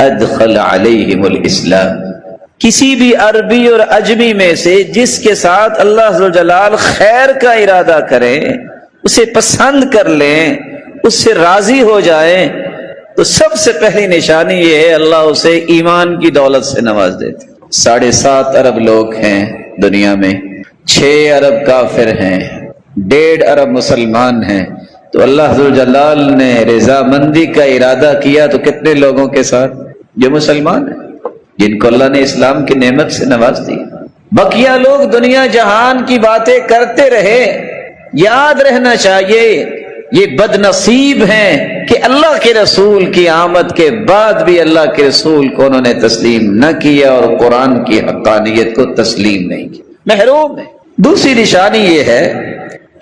ادخل علیہم الاسلام. کسی بھی عربی اور عجمی میں سے جس کے ساتھ اللہ عز و جلال خیر کا ارادہ کرے، اسے پسند کر لیں، اس سے راضی ہو جائیں، تو سب سے پہلی نشانی یہ ہے اللہ اسے ایمان کی دولت سے نواز دیتے. 7.5 ارب لوگ ہیں دنیا میں، 6 ارب کافر ہیں، 1.5 ارب مسلمان ہیں. تو اللہ عز و جلال نے رضامندی کا ارادہ کیا تو کتنے لوگوں کے ساتھ؟ جو مسلمان ہیں، جن کو اللہ نے اسلام کی نعمت سے نواز دی. بقیہ لوگ دنیا جہان کی باتیں کرتے رہے. یاد رہنا چاہیے یہ بد نصیب ہیں کہ اللہ کے رسول کی آمد کے بعد بھی اللہ کے رسول کو انہوں نے تسلیم نہ کیا اور قرآن کی حقانیت کو تسلیم نہیں کیا، محروم ہے. دوسری نشانی یہ ہے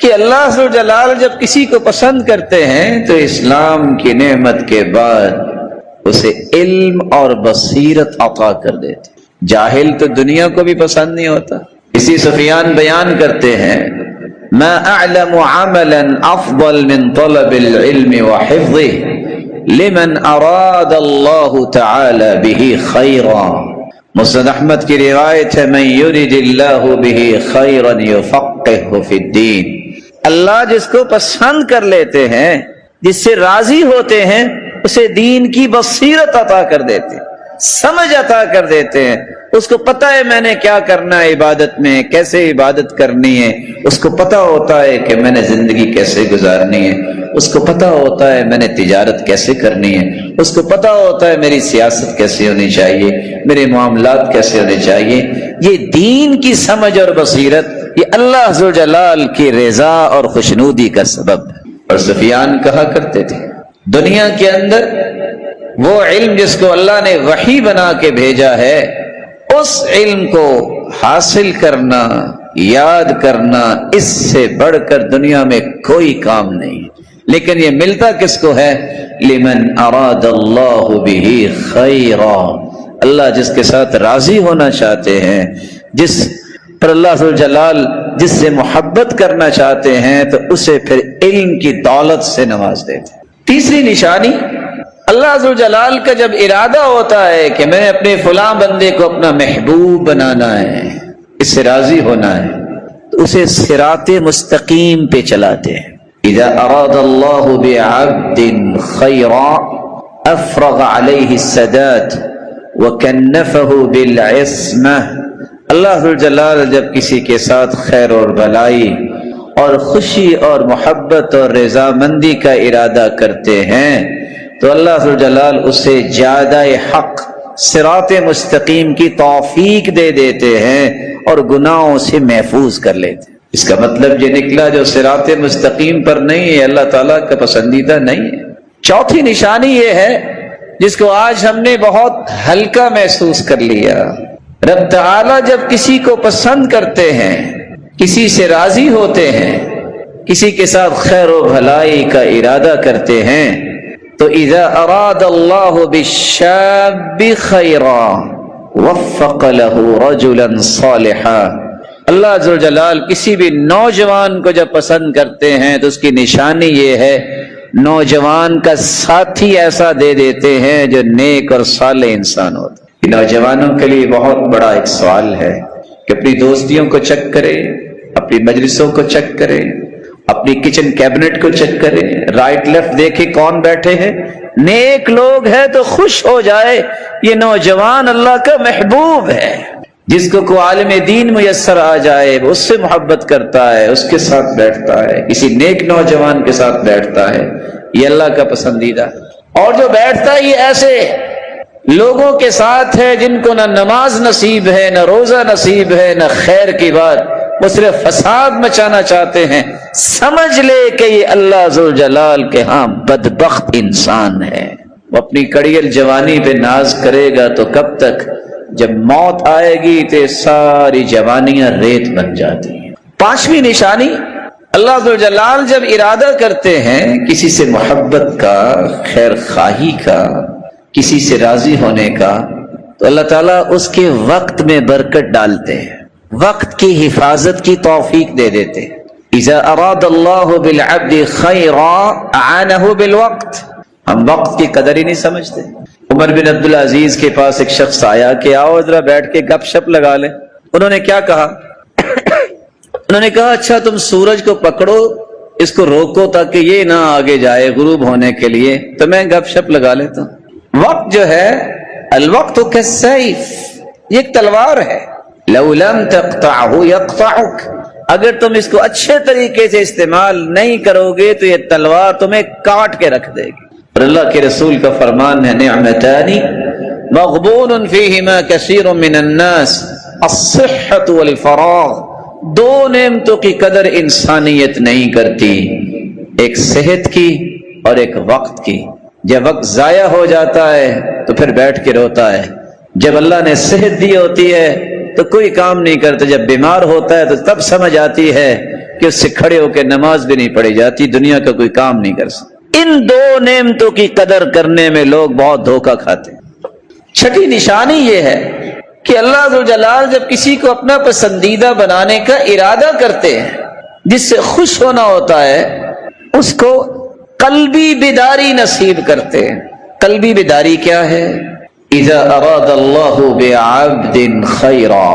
کہ اللہ عز و جلال جب کسی کو پسند کرتے ہیں تو اسلام کی نعمت کے بعد اسے علم اور بصیرت عطا کر دیتے. جاہل تو دنیا کو بھی پسند نہیں ہوتا. اسی سفیان بیان کرتے ہیں ما اعلم عملا افضل من طلب العلم وحفظه لمن اراد اللہ تعالی به خیرا. مسند احمد کی روایت ہے من یرد اللہ به خیرا یفقهه فی الدین. اللہ جس کو پسند کر لیتے ہیں، جس سے راضی ہوتے ہیں، اسے دین کی بصیرت عطا کر دیتے ہیں، سمجھ عطا کر دیتے ہیں. اس کو پتہ ہے میں نے کیا کرنا ہے عبادت میں، کیسے عبادت کرنی ہے. اس کو پتہ ہوتا ہے کہ میں نے زندگی کیسے گزارنی ہے. اس کو پتہ ہوتا ہے میں نے تجارت کیسے کرنی ہے. اس کو پتہ ہوتا ہے میری سیاست کیسے ہونی چاہیے، میرے معاملات کیسے ہونے چاہیے. یہ دین کی سمجھ اور بصیرت یہ اللہ عز و جلال کی رضا اور خوشنودی کا سبب ہے. اور سفیان کہا کرتے تھے دنیا کے اندر وہ علم جس کو اللہ نے وحی بنا کے بھیجا ہے، اس علم کو حاصل کرنا، یاد کرنا، اس سے بڑھ کر دنیا میں کوئی کام نہیں. لیکن یہ ملتا کس کو ہے؟ لمن اراد اللہ به خیرا. اللہ جس کے ساتھ راضی ہونا چاہتے ہیں، جس پر اللہ ذو الجلال جس سے محبت کرنا چاہتے ہیں، تو اسے پھر علم کی دولت سے نواز دیتے. تیسری نشانی، اللہ ذو الجلال کا جب ارادہ ہوتا ہے کہ میں نے اپنے فلاں بندے کو اپنا محبوب بنانا ہے، اس سے راضی ہونا ہے، تو اسے صراط مستقیم پہ چلاتے ہیں. اذا اراد اللہ بعبد خیرا افرغ علیہ السداد وکنفہ بالعصمہ. اللہ ذو الجلال جب کسی کے ساتھ خیر اور بھلائی اور خوشی اور محبت اور رضامندی کا ارادہ کرتے ہیں تو اللہ ذو الجلال اسے زیادہ حق صراط مستقیم کی توفیق دے دیتے ہیں اور گناہوں سے محفوظ کر لیتے ہیں. اس کا مطلب یہ نکلا جو صراط مستقیم پر نہیں ہے اللہ تعالیٰ کا پسندیدہ نہیں ہے. چوتھی نشانی یہ ہے جس کو آج ہم نے بہت ہلکا محسوس کر لیا. رب تعالیٰ جب کسی کو پسند کرتے ہیں، کسی سے راضی ہوتے ہیں، کسی کے ساتھ خیر و بھلائی کا ارادہ کرتے ہیں، تو اذا اراد اللہ بالشاب خیرا وفق له رجلا صالحا. اللہ ذو الجلال کسی بھی نوجوان کو جب پسند کرتے ہیں تو اس کی نشانی یہ ہے نوجوان کا ساتھی ایسا دے دیتے ہیں جو نیک اور صالح انسان ہوتا. نوجوانوں کے لیے بہت بڑا ایک سوال ہے کہ اپنی دوستیوں کو چیک کرے، اپنی مجلسوں کو چیک کرے، اپنی کچن کیبنٹ کو چیک کرے، رائٹ لیفٹ دیکھے کون بیٹھے ہیں. نیک لوگ ہیں تو خوش ہو جائے، یہ نوجوان اللہ کا محبوب ہے. جس کو کوئی عالم دین میسر آ جائے وہ اس سے محبت کرتا ہے، اس کے ساتھ بیٹھتا ہے، کسی نیک نوجوان کے ساتھ بیٹھتا ہے، یہ اللہ کا پسندیدہ. اور جو بیٹھتا ہے یہ ایسے لوگوں کے ساتھ ہے جن کو نہ نماز نصیب ہے، نہ روزہ نصیب ہے، نہ خیر کی بات، وہ صرف فساد مچانا چاہتے ہیں. سمجھ لے کہ یہ اللہ ذو الجلال کے ہاں بدبخت انسان ہے. وہ اپنی کڑیل جوانی پہ ناز کرے گا تو کب تک؟ جب موت آئے گی تو ساری جوانیاں ریت بن جاتی ہیں. پانچویں نشانی، اللہ ذو الجلال جب ارادہ کرتے ہیں کسی سے محبت کا، خیر خواہی کا، کسی سے راضی ہونے کا، تو اللہ تعالیٰ اس کے وقت میں برکت ڈالتے ہیں، وقت کی حفاظت کی توفیق دے دیتے ہیں. اذا اراد اللہ بالعبد خیرا اعانہ بالوقت. ہم وقت کی قدر ہی نہیں سمجھتے. عمر بن عبدالعزیز کے پاس ایک شخص آیا کہ آؤ ذرا بیٹھ کے گپ شپ لگا لیں. انہوں نے کیا کہا؟ انہوں نے کہا اچھا تم سورج کو پکڑو، اس کو روکو تاکہ یہ نہ آگے جائے غروب ہونے کے لیے، تو میں گپ شپ لگا لیتا ہوں. وقت جو ہے الوقت کالسیف، یہ ایک تلوار ہے. لو لم تقطعه يقطعك، اگر تم اس کو اچھے طریقے سے استعمال نہیں کرو گے تو یہ تلوار تمہیں کاٹ کے رکھ دے گی. اور اللہ کے رسول کا فرمان ہے نعمتان مغبون فیہما کثیر من الناس الصحة والفراغ. دو نعمتوں کی قدر انسانیت نہیں کرتی، ایک صحت کی اور ایک وقت کی. جب وقت ضائع ہو جاتا ہے تو پھر بیٹھ کے روتا ہے. جب اللہ نے صحت دی ہوتی ہے تو کوئی کام نہیں کرتا. جب بیمار ہوتا ہے تو تب سمجھ آتی ہے کہ اس سے کھڑے ہو کے نماز بھی نہیں پڑھی جاتی، دنیا کا کوئی کام نہیں کر سکتا. ان دو نعمتوں کی قدر کرنے میں لوگ بہت دھوکہ کھاتے ہیں. چھٹی نشانی یہ ہے کہ اللہ ذو جلال جب کسی کو اپنا پسندیدہ بنانے کا ارادہ کرتے ہیں، جس سے خوش ہونا ہوتا ہے، اس کو قلبی بیداری نصیب کرتے ہیں. قلبی بیداری کیا ہے؟ اذا اراد اللہ بعبد خیرا.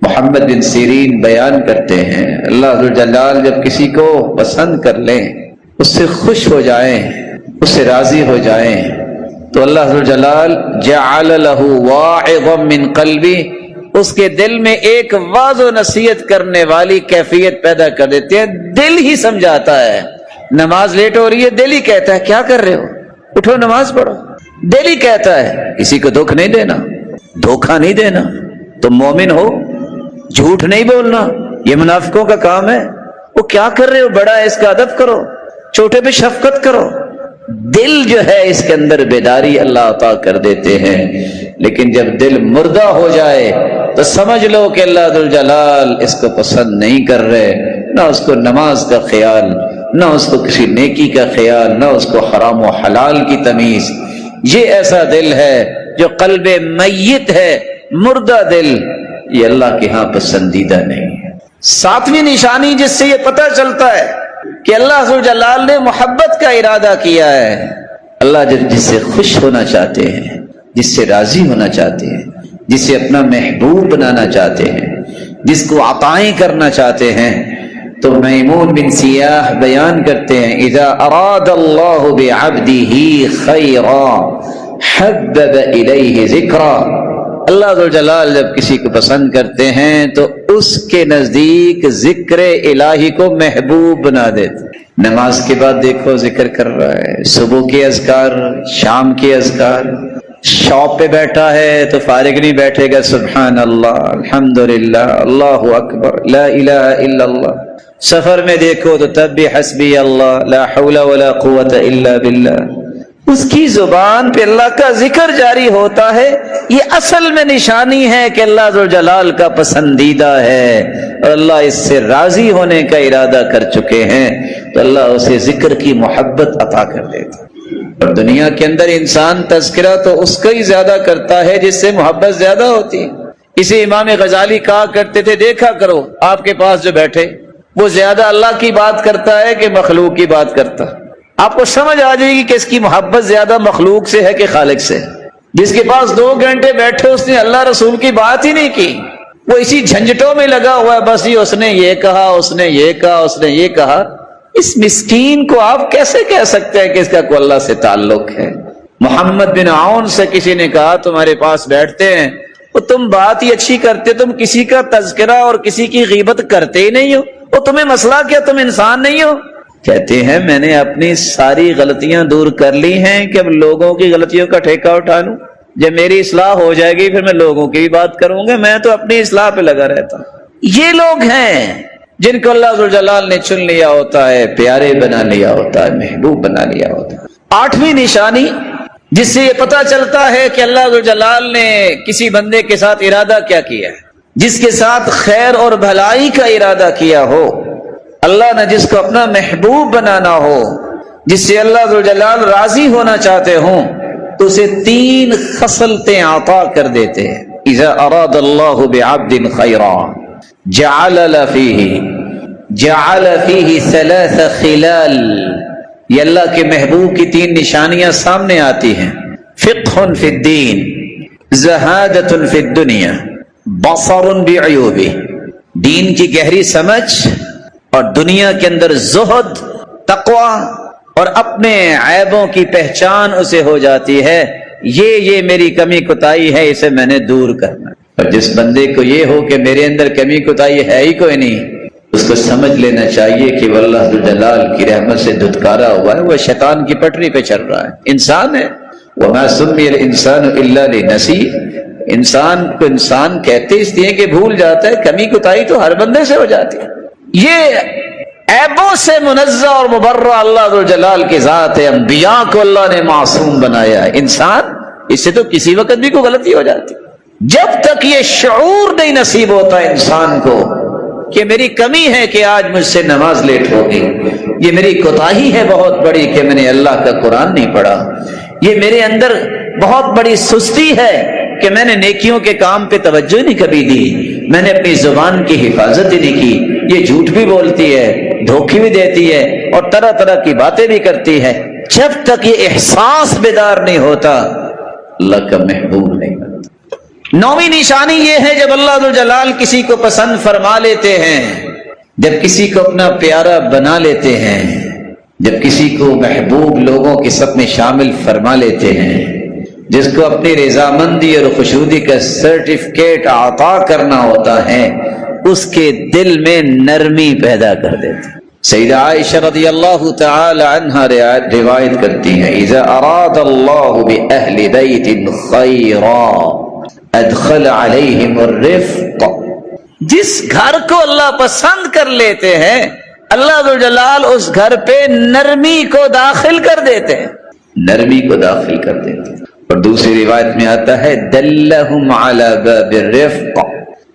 محمد بن سیرین بیان کرتے ہیں اللہ ذو جلال جب کسی کو پسند کر لیں، اس سے خوش ہو جائیں، اس سے راضی ہو جائیں، تو اللہ ذو جلال جعل له واعظا من قلبی، اس کے دل میں ایک واعظ و نصیحت کرنے والی کیفیت پیدا کر دیتے ہیں. دل ہی سمجھاتا ہے. نماز لیٹ ہو رہی ہے، دل ہی کہتا ہے کیا کر رہے ہو، اٹھو نماز پڑھو. دل ہی کہتا ہے کسی کو دکھ نہیں دینا، دھوکہ نہیں دینا، تم مومن ہو، جھوٹ نہیں بولنا، یہ منافقوں کا کام ہے. وہ کیا کر رہے ہو، بڑا ہے اس کا ادب کرو، چھوٹے پہ شفقت کرو. دل جو ہے اس کے اندر بیداری اللہ عطا کر دیتے ہیں. لیکن جب دل مردہ ہو جائے تو سمجھ لو کہ اللہ ذو الجلال اس کو پسند نہیں کر رہے. نہ اس کو نماز کا خیال، نہ اس کو کسی نیکی کا خیال، نہ اس کو حرام و حلال کی تمیز. یہ ایسا دل ہے جو قلب میت ہے، مردہ دل، یہ اللہ کے ہاں پسندیدہ نہیں ہے. ساتویں نشانی جس سے یہ پتہ چلتا ہے کہ اللہ ذو جلال نے محبت کا ارادہ کیا ہے. اللہ جس سے خوش ہونا چاہتے ہیں، جس سے راضی ہونا چاہتے ہیں، جسے اپنا محبوب بنانا چاہتے ہیں، جس کو عطائیں کرنا چاہتے ہیں، تو میمون بن سیاح بیان کرتے ہیں اذا اراد اللہ بعبدہ خیرا حبب الیہ ذکرا. اللہ ذو جلال جب کسی کو پسند کرتے ہیں تو اس کے نزدیک ذکر الہی کو محبوب بنا دیتے. نماز کے بعد دیکھو ذکر کر رہا ہے، صبح کے اذکار، شام کے اذکار. شاپ پہ بیٹھا ہے تو فارغ نہیں بیٹھے گا، سبحان اللہ، الحمدللہ، اللہ اکبر، لا الہ الا اللہ. سفر میں دیکھو تو تب بھی حسبی اللہ، لا حول ولا قوت الا باللہ. اس کی زبان پہ اللہ کا ذکر جاری ہوتا ہے. یہ اصل میں نشانی ہے کہ اللہ ذو جلال کا پسندیدہ ہے اور اللہ اس سے راضی ہونے کا ارادہ کر چکے ہیں، تو اللہ اسے ذکر کی محبت عطا کر دیتا. اور دنیا کے اندر انسان تذکرہ تو اس کا ہی زیادہ کرتا ہے جس سے محبت زیادہ ہوتی ہے. اسے امام غزالی کہا کرتے تھے دیکھا کرو آپ کے پاس جو بیٹھے وہ زیادہ اللہ کی بات کرتا ہے کہ مخلوق کی بات کرتا. آپ کو سمجھ آ جائے گی کہ اس کی محبت زیادہ مخلوق سے ہے کہ خالق سے. جس کے پاس 2 گھنٹے بیٹھے اس نے اللہ رسول کی بات ہی نہیں کی، وہ اسی جھنجٹوں میں لگا ہوا ہے، بس یہ اس نے یہ کہا، اس نے یہ کہا، اس نے یہ کہا. اس مسکین کو آپ کیسے کہہ سکتے ہیں کہ اس کا کوئی اللہ سے تعلق ہے؟ محمد بن عون سے کسی نے کہا تمہارے پاس بیٹھتے ہیں وہ تم بات ہی اچھی کرتے، تم کسی کا تذکرہ اور کسی کی غیبت کرتے ہی نہیں ہو، وہ تمہیں مسئلہ کیا، تم انسان نہیں ہو؟ کہتے ہیں میں نے اپنی ساری غلطیاں دور کر لی ہیں کہ اب لوگوں کی غلطیوں کا ٹھیکہ اٹھا لوں. جب میری اصلاح ہو جائے گی پھر میں لوگوں کی بھی بات کروں گا، میں تو اپنی اصلاح پہ لگا رہتا. یہ لوگ ہیں جن کو اللہ ذو جلال نے چن لیا ہوتا ہے، پیارے بنا لیا ہوتا ہے، محبوب بنا لیا ہوتا ہے. 8ویں نشانی جس سے یہ پتہ چلتا ہے کہ اللہ ذو جلال نے کسی بندے کے ساتھ ارادہ کیا کیا ہے، جس کے ساتھ خیر اور بھلائی کا ارادہ کیا ہو، اللہ نے جس کو اپنا محبوب بنانا ہو، جس سے اللہ ذو جلال راضی ہونا چاہتے ہوں، تو اسے 3 خصلتیں عطا کر دیتے ہیں. اذا اراد اللہ بعبد خیرا جعل له فیہ جعل فیہ ثلاث خلال، یہ اللہ کے محبوب کی 3 نشانیاں سامنے آتی ہیں۔ فقہ فی الدین، زہادۃ فی الدنیا، بصر بعیوبہ، دین کی گہری سمجھ اور دنیا کے اندر زہد، تقوی اور اپنے عیبوں کی پہچان اسے ہو جاتی ہے، یہ میری کمی کوتاہی ہے، اسے میں نے دور کرنا۔ اور جس بندے کو یہ ہو کہ میرے اندر کمی کوتاہی ہے ہی کوئی نہیں، اس کو سمجھ لینا چاہیے کہ وہ اللہ جلال کی رحمت سے دھتکارا ہوا ہے، وہ شیطان کی پٹری پہ چل رہا ہے، انسان ہے۔ وَمَا سُمِّيَ الْإِنسَانُ إِلَّا لِنَسِيهِ، انسان کو انسان کہتے اس لیے کہ بھول جاتا ہے، کمی کوتاہی تو ہر بندے سے ہو جاتی ہے۔ یہ عیبوں سے منزہ اور مبرہ اللہ جلال کی ذات ہے، انبیاء کو اللہ نے معصوم بنایا ہے، انسان اس سے تو کسی وقت بھی کوئی غلطی ہو جاتی۔ جب تک یہ شعور نہیں نصیب ہوتا انسان کو کہ میری کمی ہے کہ آج مجھ سے نماز لیٹ ہوگی، یہ میری کوتاہی ہے بہت بڑی کہ میں نے اللہ کا قرآن نہیں پڑھا، یہ میرے اندر بہت بڑی سستی ہے کہ میں نے نیکیوں کے کام پہ توجہ نہیں کبھی دی، میں نے اپنی زبان کی حفاظت ہی نہیں کی، یہ جھوٹ بھی بولتی ہے، دھوکے بھی دیتی ہے اور طرح طرح کی باتیں بھی کرتی ہے۔ جب تک یہ احساس بیدار نہیں ہوتا اللہ کا محبوب نہیں بنتا۔ 9ویں نشانی یہ ہے جب اللہ جلال کسی کو پسند فرما لیتے ہیں، جب کسی کو اپنا پیارا بنا لیتے ہیں، جب کسی کو محبوب لوگوں کے سب میں شامل فرما لیتے ہیں، جس کو اپنی رضامندی اور خوشنودی کا سرٹیفکیٹ عطا کرنا ہوتا ہے، اس کے دل میں نرمی پیدا کر دیتے ہیں۔ سیدہ عائشہ رضی اللہ تعالی عنہا روایت کرتی ہیں، اذا اراد اللہ بأہل بیت خیرا ادخل علیہم الرفق، جس گھر کو اللہ پسند کر لیتے ہیں اللہ ذو جلال اس گھر پہ نرمی کو داخل کر دیتے ہیں، نرمی کو داخل کر دیتے ہیں۔ اور دوسری روایت میں آتا ہے دلہم علی باب الرفق،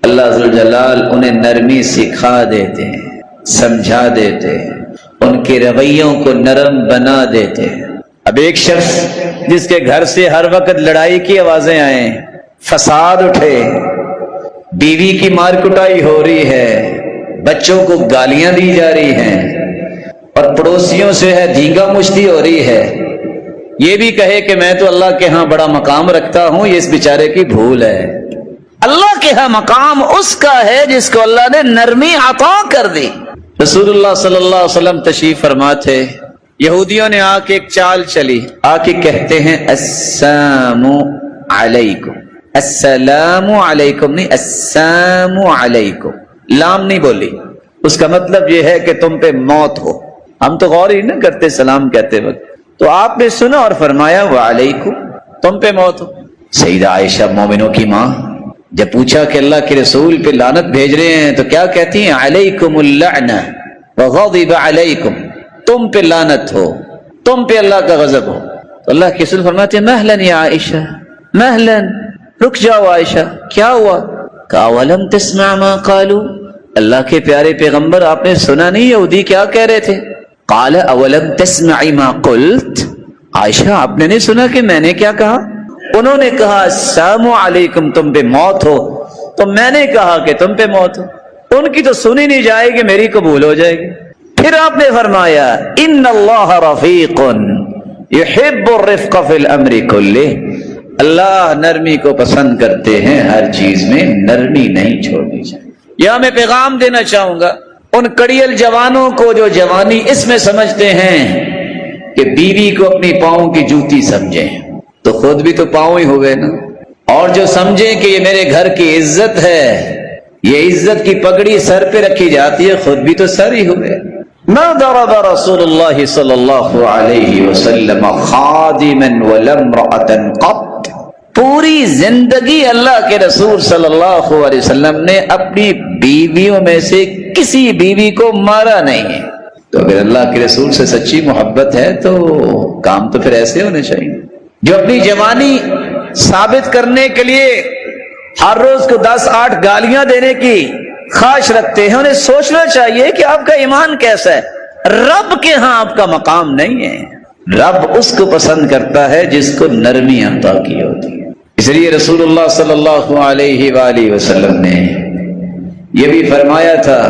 اللہ ذو جلال انہیں نرمی سکھا دیتے ہیں، سمجھا دیتے ہیں، ان کے رویوں کو نرم بنا دیتے ہیں۔ اب ایک شخص جس کے گھر سے ہر وقت لڑائی کی آوازیں آئیں، فساد اٹھے، بیوی کی مار کٹائی ہو رہی ہے، بچوں کو گالیاں دی جا رہی ہیں اور پڑوسیوں سے ہے دھینگا مشتی ہو رہی ہے، یہ بھی کہے کہ میں تو اللہ کے ہاں بڑا مقام رکھتا ہوں، یہ اس بیچارے کی بھول ہے۔ اللہ کے ہاں مقام اس کا ہے جس کو اللہ نے نرمی عطا کر دی۔ رسول اللہ صلی اللہ علیہ وسلم تشریف فرما تھے، یہودیوں نے آ کے ایک چال چلی، آ کے کہتے ہیں السلام علیکم، السلام علیکم نہیں، السلام علیکم، لام نہیں بولی، اس کا مطلب یہ ہے کہ تم پہ موت ہو۔ ہم تو غور ہی نہ کرتے سلام کہتے وقت، تو آپ نے سنا اور فرمایا وعلیکم، تم پہ موت ہو۔ سیدہ عائشہ مومنوں کی ماں جب پوچھا کہ اللہ کے رسول پہ لعنت بھیج رہے ہیں تو کیا کہتی ہیں؟ علیکم اللعنہ وغضب علیکم، تم پہ لعنت ہو، تم پہ اللہ کا غضب ہو۔ تو اللہ کے رسول فرماتے ہیں مہلن یا عائشہ، مہلن، رک جاؤ عائشہ، کیا ہوا؟ کہا ولم تسمع ما قالوا، اللہ کے پیارے پیغمبر آپ نے سنا نہیں یہودی کیا کہہ رہے تھے؟ قال اولم تسمعی ما قلت، عائشہ آپ نے نہیں سنا کہ میں نے کیا کہا؟ انہوں نے کہا السلام علیکم، تم پہ موت ہو، تو میں نے کہا کہ تم پہ موت ہو۔ ان کی تو سنی نہیں جائے گی، میری قبول ہو جائے گی۔ پھر آپ نے فرمایا ان اللہ رفیق یحب الرفق فی الامر کلہ، اللہ نرمی کو پسند کرتے ہیں، ہر چیز میں نرمی نہیں چھوڑنی چاہیے۔ یہاں میں پیغام دینا چاہوں گا ان کڑیل جوانوں کو جو جوانی اس میں سمجھتے ہیں کہ بیوی کو اپنی پاؤں کی جوتی سمجھیں، تو خود بھی تو پاؤں ہی ہوئے نا، اور جو سمجھیں کہ یہ میرے گھر کی عزت ہے، یہ عزت کی پگڑی سر پہ رکھی جاتی ہے، خود بھی تو سر ہی ہوئے۔ ما ضرب رسول اللہ صلی اللہ علیہ وسلم خادما ولا امرأة قط، پوری زندگی اللہ کے رسول صلی اللہ علیہ وسلم نے اپنی بیویوں میں سے کسی بیوی کو مارا نہیں ہے۔ تو اگر اللہ کے رسول سے سچی محبت ہے تو کام تو پھر ایسے ہونے چاہیے۔ جو اپنی جوانی ثابت کرنے کے لیے ہر روز کو 10-8 گالیاں دینے کی خواہش رکھتے ہیں، انہیں سوچنا چاہیے کہ آپ کا ایمان کیسا ہے۔ رب کے ہاں آپ کا مقام نہیں ہے، رب اس کو پسند کرتا ہے جس کو نرمی عطا کی ہوتی ہے۔ اس لیے رسول اللہ صلی اللہ علیہ وآلہ وسلم نے یہ بھی فرمایا تھا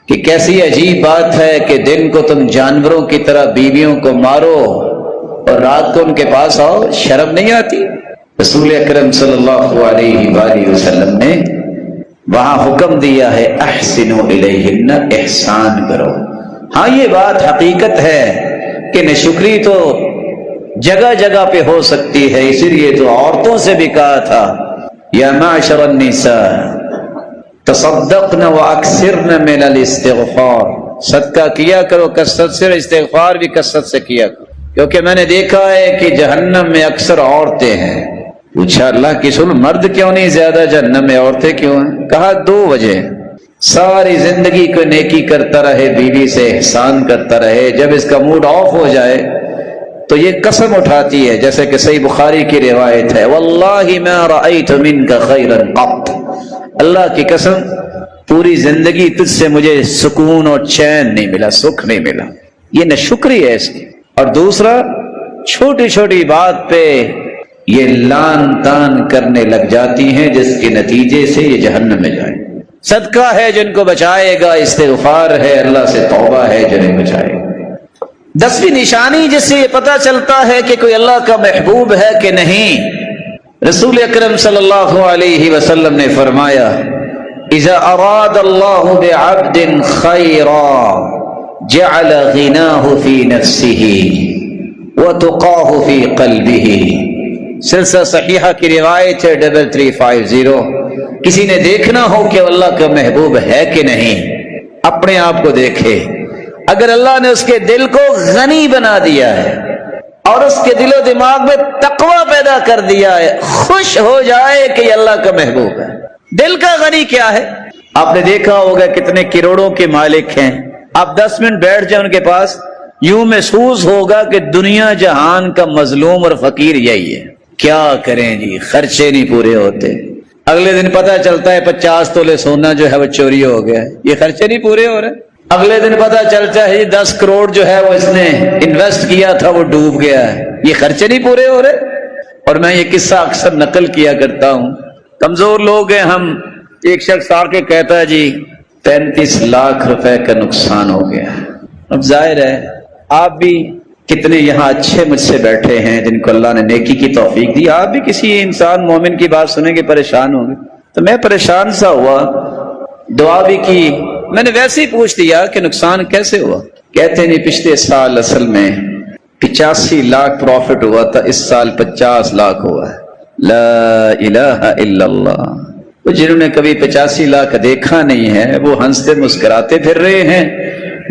کہ کیسی عجیب بات ہے کہ دن کو تم جانوروں کی طرح بیویوں کو مارو اور رات کو ان کے پاس آؤ، شرم نہیں آتی؟ رسول اکرم صلی اللہ علیہ وآلہ وسلم نے وہاں حکم دیا ہے احسنوا الیہن، احسان کرو۔ ہاں یہ بات حقیقت ہے کہ ناشکری تو جگہ جگہ پہ ہو سکتی ہے، اسی لیے تو عورتوں سے بھی کہا تھا یا معشر النساء تصدقن واکثرن من الاستغفار، صدقہ کیا کرو کثرت سے، استغفار بھی کثرت سے کیا کرو، کیونکہ میں نے دیکھا ہے کہ جہنم میں اکثر عورتیں ہیں۔ پوچھا اللہ کی رسول مرد کیوں نہیں زیادہ جہنم میں، عورتیں کیوں ہیں؟ کہا دو وجہ، ساری زندگی کو نیکی کرتا رہے، بیوی سے احسان کرتا رہے، جب اس کا موڈ آف ہو جائے تو یہ قسم اٹھاتی ہے، جیسے کہ صحیح بخاری کی روایت ہے واللہ ما رأیت منک خیرا قط، اللہ کی قسم پوری زندگی تجھ سے مجھے سکون اور چین نہیں ملا، سکھ نہیں ملا۔ یہ ناشکری ہے اس کی۔ اور دوسرا، چھوٹی چھوٹی بات پہ یہ لان تان کرنے لگ جاتی ہیں، جس کے نتیجے سے یہ جہنم میں جائے۔ صدقہ ہے جن کو بچائے گا، استغفار ہے، اللہ سے توبہ ہے جنہیں بچائے گا۔ 10ویں نشانی جس سے یہ پتہ چلتا ہے کہ کوئی اللہ کا محبوب ہے کہ نہیں، رسول اکرم صلی اللہ علیہ وسلم نے فرمایا اذا اراد اللہ بعبد خیرا جعل غناہ فی نفسہ وتقاہ فی قلبہ، سلسلہ صحیحہ کی روایت ہے 3350۔ کسی نے دیکھنا ہو کہ اللہ کا محبوب ہے کہ نہیں، اپنے آپ کو دیکھے۔ اگر اللہ نے اس کے دل کو غنی بنا دیا ہے اور اس کے دل و دماغ میں تقوی پیدا کر دیا ہے، خوش ہو جائے کہ یہ اللہ کا محبوب ہے۔ دل کا غنی کیا ہے؟ آپ نے دیکھا ہوگا کتنے کروڑوں کے مالک ہیں، آپ 10 منٹ بیٹھ جائیں ان کے پاس، یوں محسوس ہوگا کہ دنیا جہان کا مظلوم اور فقیر یہی ہے۔ کیا کریں جی، خرچے نہیں پورے ہوتے، اگلے دن پتہ چلتا ہے 50 تولے سونا جو ہے وہ چوری ہو گیا، یہ خرچے نہیں پورے ہو رہے۔ اگلے دن پتہ چلتا ہے 10 کروڑ جو ہے وہ اس نے انویسٹ کیا تھا وہ ڈوب گیا ہے، یہ خرچے نہیں پورے ہو رہے۔ اور میں یہ قصہ اکثر نقل کیا کرتا ہوں، کمزور لوگ ہیں ہم، ایک شخص آ کے کہتا ہے جی 35 لاکھ روپے کا نقصان ہو گیا۔ اب ظاہر ہے آپ بھی کتنے یہاں اچھے مجھ سے بیٹھے ہیں جن کو اللہ نے نیکی کی توفیق دی، آپ بھی کسی انسان مومن کی بات سنیں گے پریشان ہوں گے۔ تو میں پریشان سا ہوا، دعا بھی کی، میں نے ویسے ہی پوچھ لیا کہ نقصان کیسے ہوا؟ کہتے ہیں پچھلے سال اصل میں 85 لاکھ پروفٹ ہوا تھا، اس سال 50 لاکھ ہوا ہے۔ لا الہ الا اللہ۔ وہ جنہوں نے کبھی 85 لاکھ دیکھا نہیں ہے وہ ہنستے مسکراتے پھر رہے ہیں،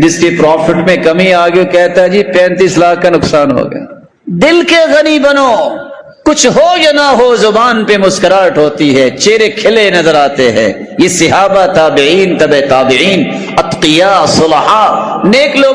جس کی پروفٹ میں کمی آ گئی کہتا ہے جی 35 لاکھ کا نقصان ہو گیا۔ دل کے غنی بنو، کچھ ہو یا نہ ہو زبان پہ مسکراہٹ ہوتی ہے، چہرے کھلے نظر آتے ہیں۔ یہ صحابہ، تابعین، تبع تابعین، اتقیاء، صلحاء، نیک لوگوں